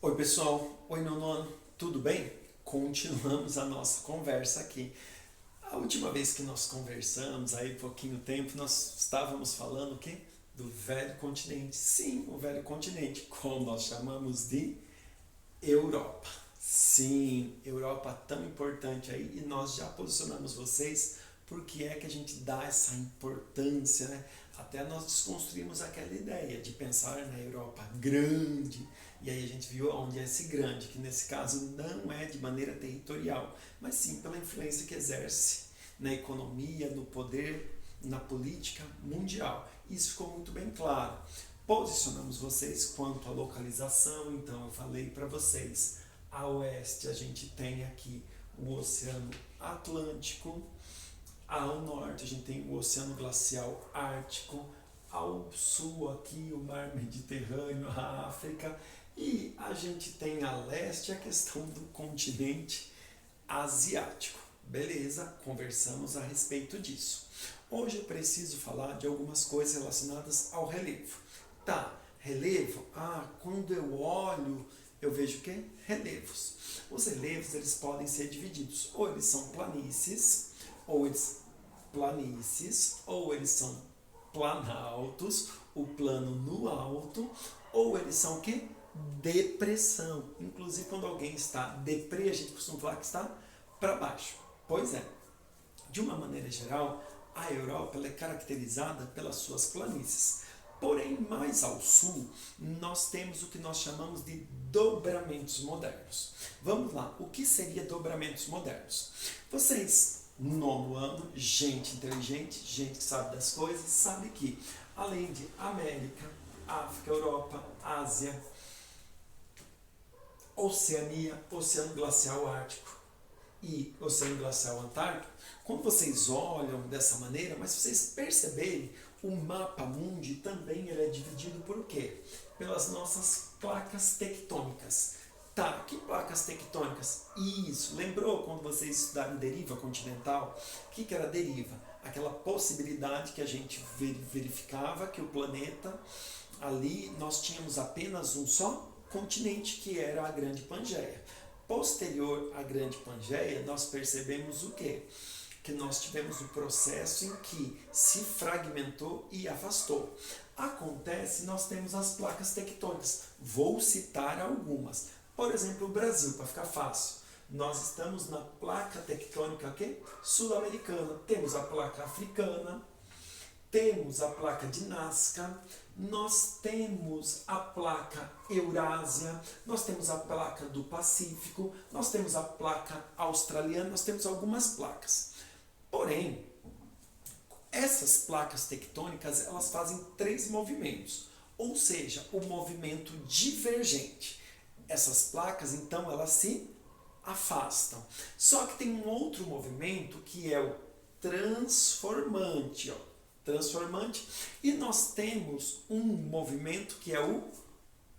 Oi pessoal, oi meu nono, tudo bem? Continuamos a nossa conversa aqui. A última vez que nós conversamos, aí pouquinho tempo, nós estávamos falando o quê? Do velho continente. Sim, o velho continente, como nós chamamos de Europa. Sim, Europa tão importante aí, e nós já posicionamos vocês porque é que a gente dá essa importância, né? Até nós desconstruímos aquela ideia de pensar na Europa grande, e aí a gente viu onde é esse grande, que nesse caso não é de maneira territorial, mas sim pela influência que exerce na economia, no poder, na política mundial. Isso ficou muito bem claro. Posicionamos vocês quanto à localização, então eu falei para vocês, a oeste a gente tem aqui o Oceano Atlântico, ao norte a gente tem o Oceano Glacial Ártico, ao sul aqui o Mar Mediterrâneo, a África, e a gente tem a leste a questão do continente asiático. Beleza, conversamos a respeito disso. Hoje eu preciso falar de algumas coisas relacionadas ao relevo. Tá, relevo, quando eu olho, eu vejo o quê? Relevos. Os relevos, eles podem ser divididos, ou eles são ou eles são planaltos, o plano no alto, ou eles são o quê? Depressão. Inclusive, quando alguém está deprê, a gente costuma falar que está para baixo. Pois é, de uma maneira geral, a Europa ela é caracterizada pelas suas planícies. Porém, mais ao sul, nós temos o que nós chamamos de dobramentos modernos. Vamos lá, o que seria dobramentos modernos? Vocês, no nono ano, gente inteligente, gente que sabe das coisas, sabe que, além de América, África, Europa, Ásia, Oceania, Oceano Glacial Ártico e Oceano Glacial Antártico, quando vocês olham dessa maneira, mas se vocês perceberem, o mapa mundi também ele é dividido por o quê? Pelas nossas placas tectônicas. Tá, que placas tectônicas? Isso, lembrou quando vocês estudaram deriva continental? O que era deriva? Aquela possibilidade que a gente verificava que o planeta, ali nós tínhamos apenas um só continente, que era a Grande Pangeia. Posterior à Grande Pangeia, nós percebemos o quê? Que nós tivemos um processo em que se fragmentou e afastou. Acontece, nós temos as placas tectônicas. Vou citar algumas. Por exemplo, o Brasil, para ficar fácil. Nós estamos na placa tectônica sul-americana. Temos a placa africana, temos a placa de Nazca, nós temos a placa Eurásia, nós temos a placa do Pacífico, nós temos a placa australiana, nós temos algumas placas. Porém, essas placas tectônicas elas fazem três movimentos, ou seja, o movimento divergente. Essas placas, então, elas se afastam. Só que tem um outro movimento que é o transformante, transformante, e nós temos um movimento que é o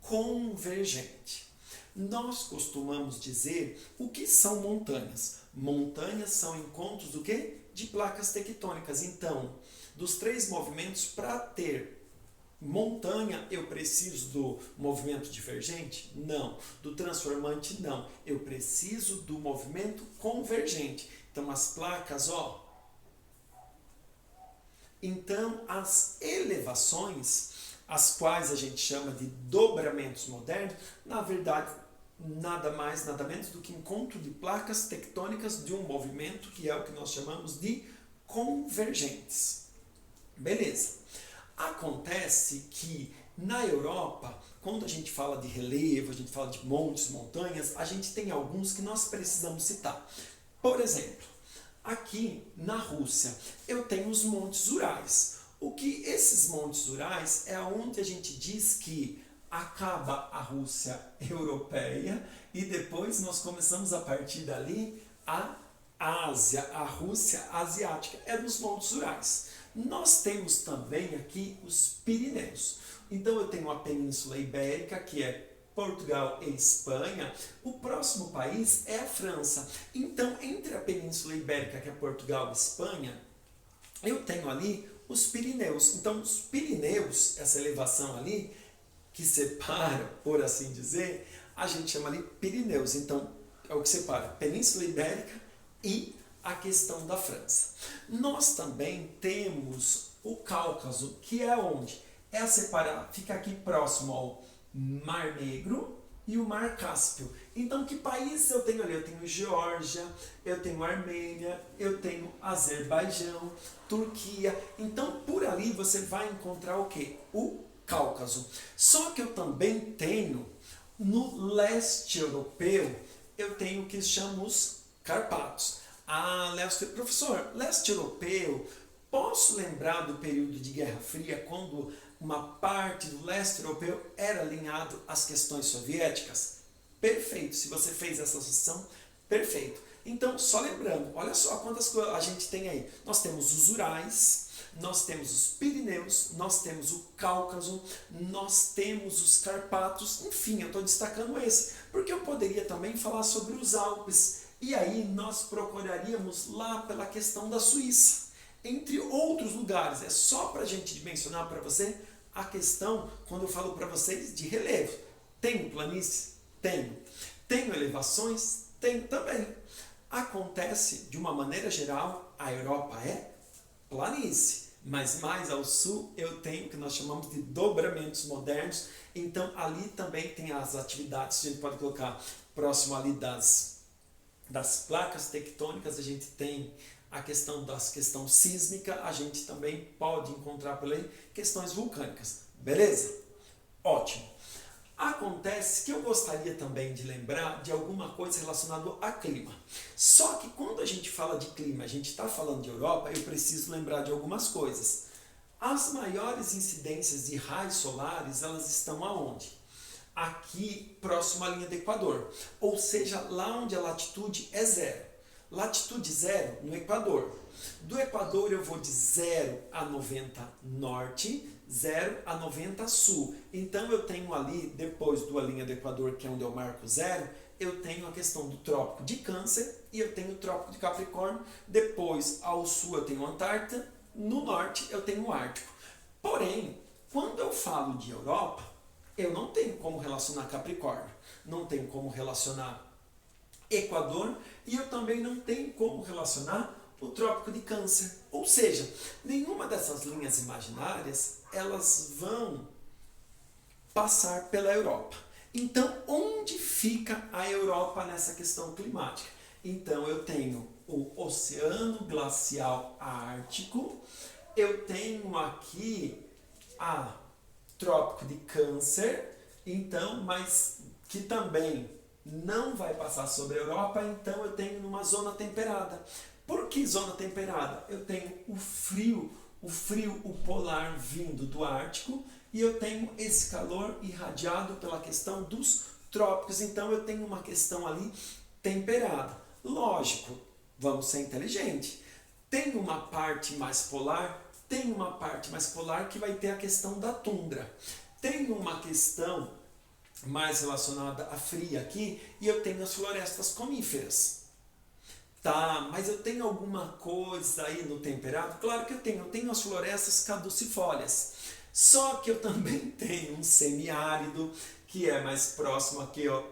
convergente. Nós costumamos dizer o que são montanhas. Montanhas são encontros do quê? De placas tectônicas. Então, dos três movimentos, para ter montanha, eu preciso do movimento divergente? Não. Do transformante? Não. Eu preciso do movimento convergente. Então, as placas, Então, as elevações, as quais a gente chama de dobramentos modernos, na verdade, nada mais, nada menos do que encontro de placas tectônicas de um movimento que é o que nós chamamos de convergentes. Beleza. Acontece que na Europa, quando a gente fala de relevo, a gente fala de montes, montanhas, a gente tem alguns que nós precisamos citar. Por exemplo, aqui na Rússia, eu tenho os Montes Urais. O que esses Montes Urais é onde a gente diz que acaba a Rússia europeia e depois nós começamos a partir dali a Ásia, a Rússia asiática, é dos Montes Urais. Nós temos também aqui os Pirineus. Então eu tenho a Península Ibérica, que é Portugal e Espanha. O próximo país é a França. Então, entre a Península Ibérica, que é Portugal e Espanha, eu tenho ali os Pirineus. Então, os Pirineus, essa elevação ali, que separa, por assim dizer, a gente chama ali Pirineus. Então, é o que separa a Península Ibérica e a questão da França. Nós também temos o Cáucaso, que é onde? É a separar, fica aqui próximo ao Mar Negro e o Mar Cáspio. Então, que países eu tenho ali? Eu tenho Geórgia, eu tenho Armênia, eu tenho Azerbaijão, Turquia. Então, por ali você vai encontrar o quê? O Cáucaso. Só que eu também tenho, no leste europeu, eu tenho o que chamam os Carpatos. Ah, professor, leste europeu, posso lembrar do período de Guerra Fria, quando uma parte do leste europeu era alinhado às questões soviéticas? Perfeito, se você fez essa associação, perfeito. Então, só lembrando, olha só quantas coisas a gente tem aí. Nós temos os Urais, nós temos os Pirineus, nós temos o Cáucaso, nós temos os Carpatos, enfim, eu estou destacando esse, porque eu poderia também falar sobre os Alpes, e aí nós procuraríamos lá pela questão da Suíça, entre outros lugares. É só para a gente mencionar para você a questão, quando eu falo para vocês, de relevo. Tenho planície? Tenho. Tenho elevações? Tenho também. Acontece, de uma maneira geral, a Europa é planície, mas mais ao sul eu tenho o que nós chamamos de dobramentos modernos. Então ali também tem as atividades, a gente pode colocar próximo ali das placas tectônicas, a gente tem a questão sísmica, a gente também pode encontrar por aí questões vulcânicas. Beleza? Ótimo. Acontece que eu gostaria também de lembrar de alguma coisa relacionada a clima. Só que quando a gente fala de clima, a gente está falando de Europa, eu preciso lembrar de algumas coisas. As maiores incidências de raios solares, elas estão aonde? Aqui próximo à linha do Equador, ou seja, lá onde a latitude é zero. Latitude zero no Equador. Do Equador eu vou de 0 a 90 norte, 0 a 90 sul. Então eu tenho ali, depois da linha do Equador, que é onde eu marco zero, eu tenho a questão do Trópico de Câncer e eu tenho o Trópico de Capricórnio. Depois, ao sul, eu tenho a Antártida, no norte eu tenho o Ártico. Porém, quando eu falo de Europa, eu não tenho como relacionar Capricórnio, não tenho como relacionar Equador e eu também não tenho como relacionar o Trópico de Câncer. Ou seja, nenhuma dessas linhas imaginárias elas vão passar pela Europa. Então, onde fica a Europa nessa questão climática? Então, eu tenho o Oceano Glacial Ártico, eu tenho aqui a Trópico de Câncer, então, mas que também não vai passar sobre a Europa, então eu tenho numa zona temperada. Por que zona temperada? Eu tenho o frio, o polar vindo do Ártico, e eu tenho esse calor irradiado pela questão dos trópicos, então eu tenho uma questão ali temperada. Lógico, vamos ser inteligentes. Tem uma parte mais polar, tem uma parte mais polar que vai ter a questão da tundra. Tem uma questão mais relacionada à fria aqui, e eu tenho as florestas coníferas. Tá, mas eu tenho alguma coisa aí no temperado? Claro que eu tenho as florestas caducifólias. Só que eu também tenho um semiárido, que é mais próximo aqui, ó.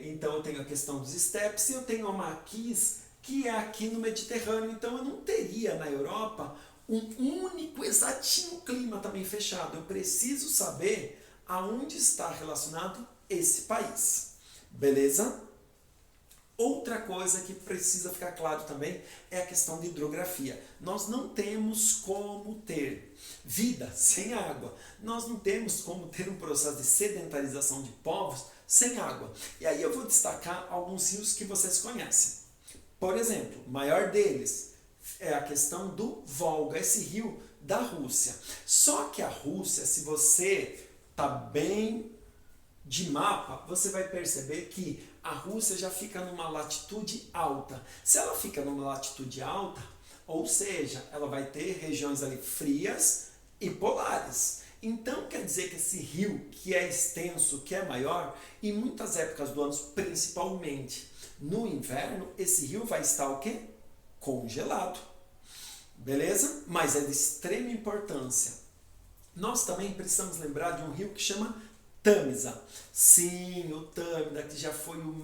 Então eu tenho a questão dos estepes, e eu tenho a maquis, que é aqui no Mediterrâneo. Então eu não teria na Europa um único, exatinho clima também fechado. Eu preciso saber aonde está relacionado esse país. Beleza? Outra coisa que precisa ficar claro também é a questão de hidrografia. Nós não temos como ter vida sem água. Nós não temos como ter um processo de sedentarização de povos sem água. E aí eu vou destacar alguns rios que vocês conhecem. Por exemplo, o maior deles é a questão do Volga, esse rio da Rússia. Só que a Rússia, se você está bem de mapa, você vai perceber que a Rússia já fica numa latitude alta. Se ela fica numa latitude alta, ou seja, ela vai ter regiões ali frias e polares. Então quer dizer que esse rio, que é extenso, que é maior, em muitas épocas do ano, principalmente no inverno, esse rio vai estar o quê? Congelado. Beleza? Mas é de extrema importância. Nós também precisamos lembrar de um rio que chama Tâmisa. Sim, o Tâmisa, que já foi um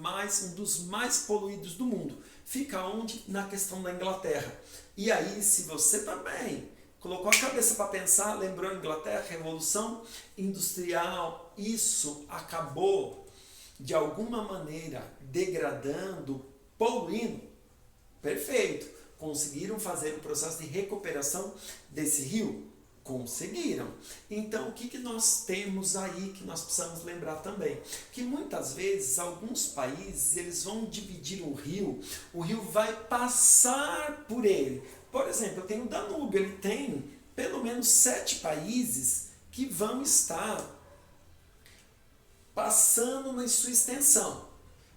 dos mais poluídos do mundo. Fica onde? Na questão da Inglaterra. E aí, se você também colocou a cabeça para pensar, lembrou a Inglaterra, Revolução Industrial, isso acabou, de alguma maneira, degradando, poluindo. Perfeito. Conseguiram fazer o processo de recuperação desse rio? Conseguiram. Então, o que nós temos aí que nós precisamos lembrar também? Que muitas vezes, alguns países, eles vão dividir o rio vai passar por ele. Por exemplo, eu tenho o Danúbio, ele tem pelo menos 7 países que vão estar passando na sua extensão.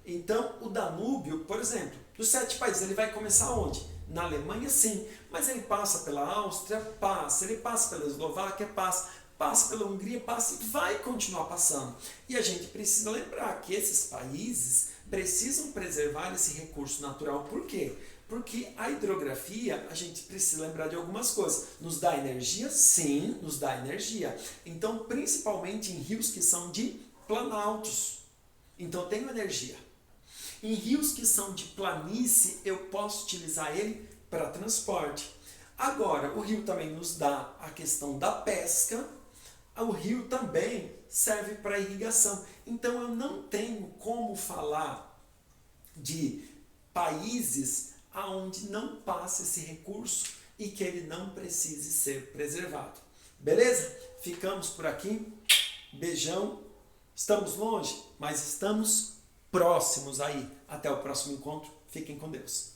Então, o Danúbio, por exemplo, dos 7 países, ele vai começar onde? Na Alemanha, sim, mas ele passa pela Áustria, passa, ele passa pela Eslováquia, passa pela Hungria, passa e vai continuar passando. E a gente precisa lembrar que esses países precisam preservar esse recurso natural. Por quê? Porque a hidrografia, a gente precisa lembrar de algumas coisas. Nos dá energia? Sim, nos dá energia. Então, principalmente em rios que são de planaltos. Então, tem energia. Em rios que são de planície, eu posso utilizar ele para transporte. Agora, o rio também nos dá a questão da pesca, o rio também serve para irrigação. Então, eu não tenho como falar de países onde não passa esse recurso e que ele não precise ser preservado. Beleza? Ficamos por aqui. Beijão. Estamos longe, mas estamos próximos aí. Até o próximo encontro. Fiquem com Deus.